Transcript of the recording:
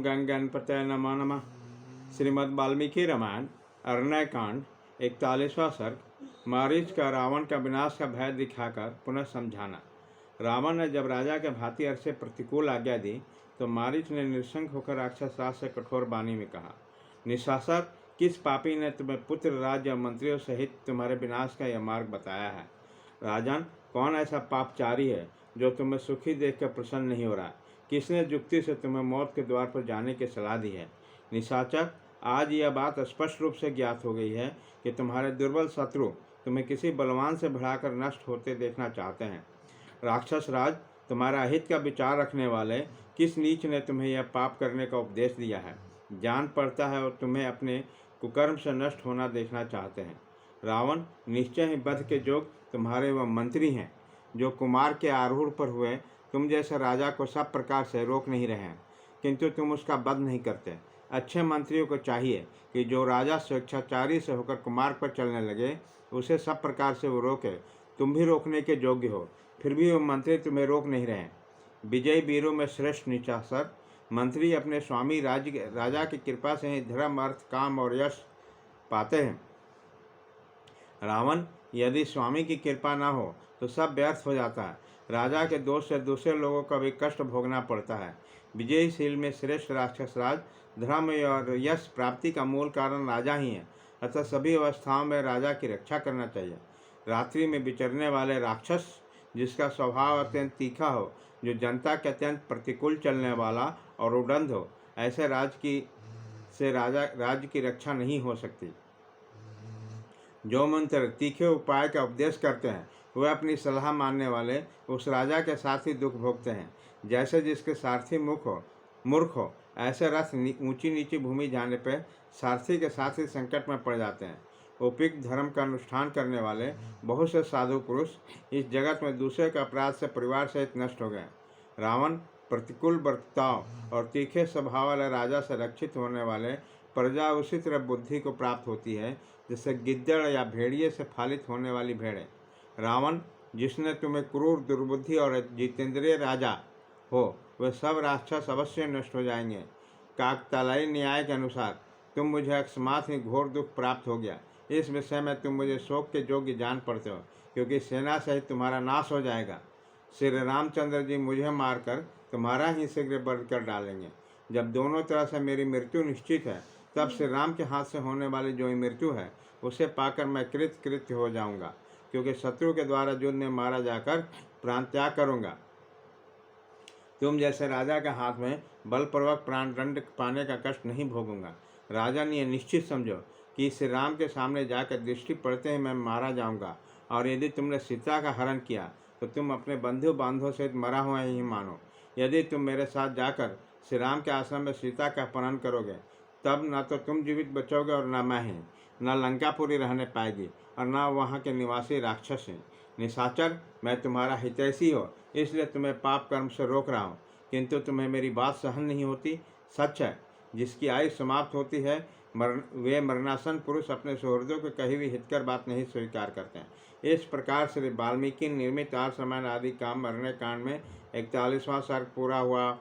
ओम गण गणपतये नमो नमः। श्रीमद् वाल्मीकि रामायण अरण्य कांड 41वां सर्ग। मारीच का रावण का विनाश का भय दिखाकर पुनः समझाना। रावण ने जब राजा के भांति अर्थ से प्रतिकूल आज्ञा दी तो मारीच ने निशंक होकर राक्षस राज से कठोर वाणी में कहा, निशाचर, किस पापी ने तुम्हें पुत्र, राज्य और मंत्रियों सहित तुम्हारे विनाश का यह मार्ग बताया है? राजन, कौन ऐसा पापचारी है जो तुम्हें सुखी देखकर प्रसन्न नहीं हो रहा? किसने जुक्ति से तुम्हें मौत के द्वार पर जाने की सलाह दी है? निशाचर, आज यह बात स्पष्ट रूप से ज्ञात हो गई है कि तुम्हारे दुर्बल शत्रु तुम्हें किसी बलवान से बढ़ाकर नष्ट होते देखना चाहते हैं। राक्षस राज, तुम्हारा हित का विचार रखने वाले किस नीच ने तुम्हें यह पाप करने का उपदेश दिया है? जान पड़ता है और तुम्हें अपने कुकर्म से नष्ट होना देखना चाहते हैं। रावण, निश्चय ही वध के जोग तुम्हारे वह मंत्री हैं जो कुमार के आरूढ़ पर हुए तुम जैसे राजा को सब प्रकार से रोक नहीं रहे हैं, किंतु तुम उसका वध नहीं करते। अच्छे मंत्रियों को चाहिए कि जो राजा स्वेच्छाचारी से होकर कुमार पर चलने लगे उसे सब प्रकार से वो रोके। तुम भी रोकने के योग्य हो, फिर भी वो मंत्री तुम्हें रोक नहीं रहे। विजयी वीरों में श्रेष्ठ निशाचर, मंत्री अपने स्वामी राजा की कृपा से ही धर्म, अर्थ, काम और यश पाते हैं। रावण, यदि स्वामी की कृपा न हो तो सब व्यर्थ हो जाता है। राजा के दोष से दूसरे लोगों का भी कष्ट भोगना पड़ता है। विजयशील में श्रेष्ठ राक्षस राज, धर्म और यश प्राप्ति का मूल कारण राजा ही है, अतः सभी अवस्थाओं में राजा की रक्षा करना चाहिए। रात्रि में विचरने वाले राक्षस, जिसका स्वभाव अत्यंत तीखा हो, जो जनता के अत्यंत प्रतिकूल चलने वाला और उदंड हो, ऐसे राज्य की रक्षा नहीं हो सकती। जो मंत्र तीखे उपाय का उपदेश करते हैं वे अपनी सलाह मानने वाले उस राजा के साथ ही दुख भोगते हैं। जैसे जिसके सारथी मूर्ख हो, ऐसे रथ ऊंची नीची भूमि जाने पर सारथी के साथ ही संकट में पड़ जाते हैं। उपयुक्त धर्म का अनुष्ठान करने वाले बहुत से साधु पुरुष इस जगत में दूसरे के अपराध से परिवार सहित नष्ट हो गए। रावण, प्रतिकूल बर्ताव और तीखे स्वभाव वाले राजा से रक्षित होने वाले प्रजा उसी तरह बुद्धि को प्राप्त होती है जैसे गिद्दड़ या भेड़िए से फालित होने वाली भेड़ें। रावण, जिसने तुम्हें क्रूर, दुर्बुद्धि और जितेंद्रिय राजा हो, वे सब राक्षस अवश्य नष्ट हो जाएंगे। काकतालीय न्याय के अनुसार तुम मुझे अकस्मात ही घोर दुख प्राप्त हो गया। इस विषय में तुम मुझे शोक के योग्य जान पड़ते हो, क्योंकि सेना सहित तुम्हारा नाश हो जाएगा। श्री रामचंद्र जी मुझे मारकर तुम्हारा ही शीघ्र वध कर डालेंगे। जब दोनों तरह से मेरी मृत्यु निश्चित है, तब श्री राम के हाथ से होने वाली जो मृत्यु है उसे पाकर मैं कृत्य हो जाऊंगा, क्योंकि शत्रु के द्वारा युद्ध में मारा जाकर प्राण त्याग करूंगा। तुम जैसे राजा के हाथ में बलपूर्वक प्राण दंड पाने का कष्ट नहीं भोगूंगा। राजन, ये निश्चित समझो कि श्री राम के सामने जाकर दृष्टि पड़ते ही मैं मारा जाऊंगा, और यदि तुमने सीता का हरण किया तो तुम अपने बंधु बांधवों सहित मरा हुआ ही मानो। यदि तुम मेरे साथ जाकर श्री राम के आश्रम में सीता का अपहरण करोगे, तब न तो तुम जीवित बचोगे और न मैं ही। न लंकापुरी रहने पाएगी और न वहाँ के निवासी राक्षस हैं। निशाचर, मैं तुम्हारा हितैषी हो, इसलिए तुम्हें पाप कर्म से रोक रहा हूँ, किंतु तुम्हें मेरी बात सहन नहीं होती। सच है, जिसकी आयु समाप्त होती है वे मरणासन पुरुष अपने सुहृदों को कही हुई हितकर बात नहीं स्वीकार करते हैं। इस प्रकार श्री वाल्मीकि निर्मित आर्ष रामायण आदि काम अरण्य कांड में 41वां सर्ग पूरा हुआ।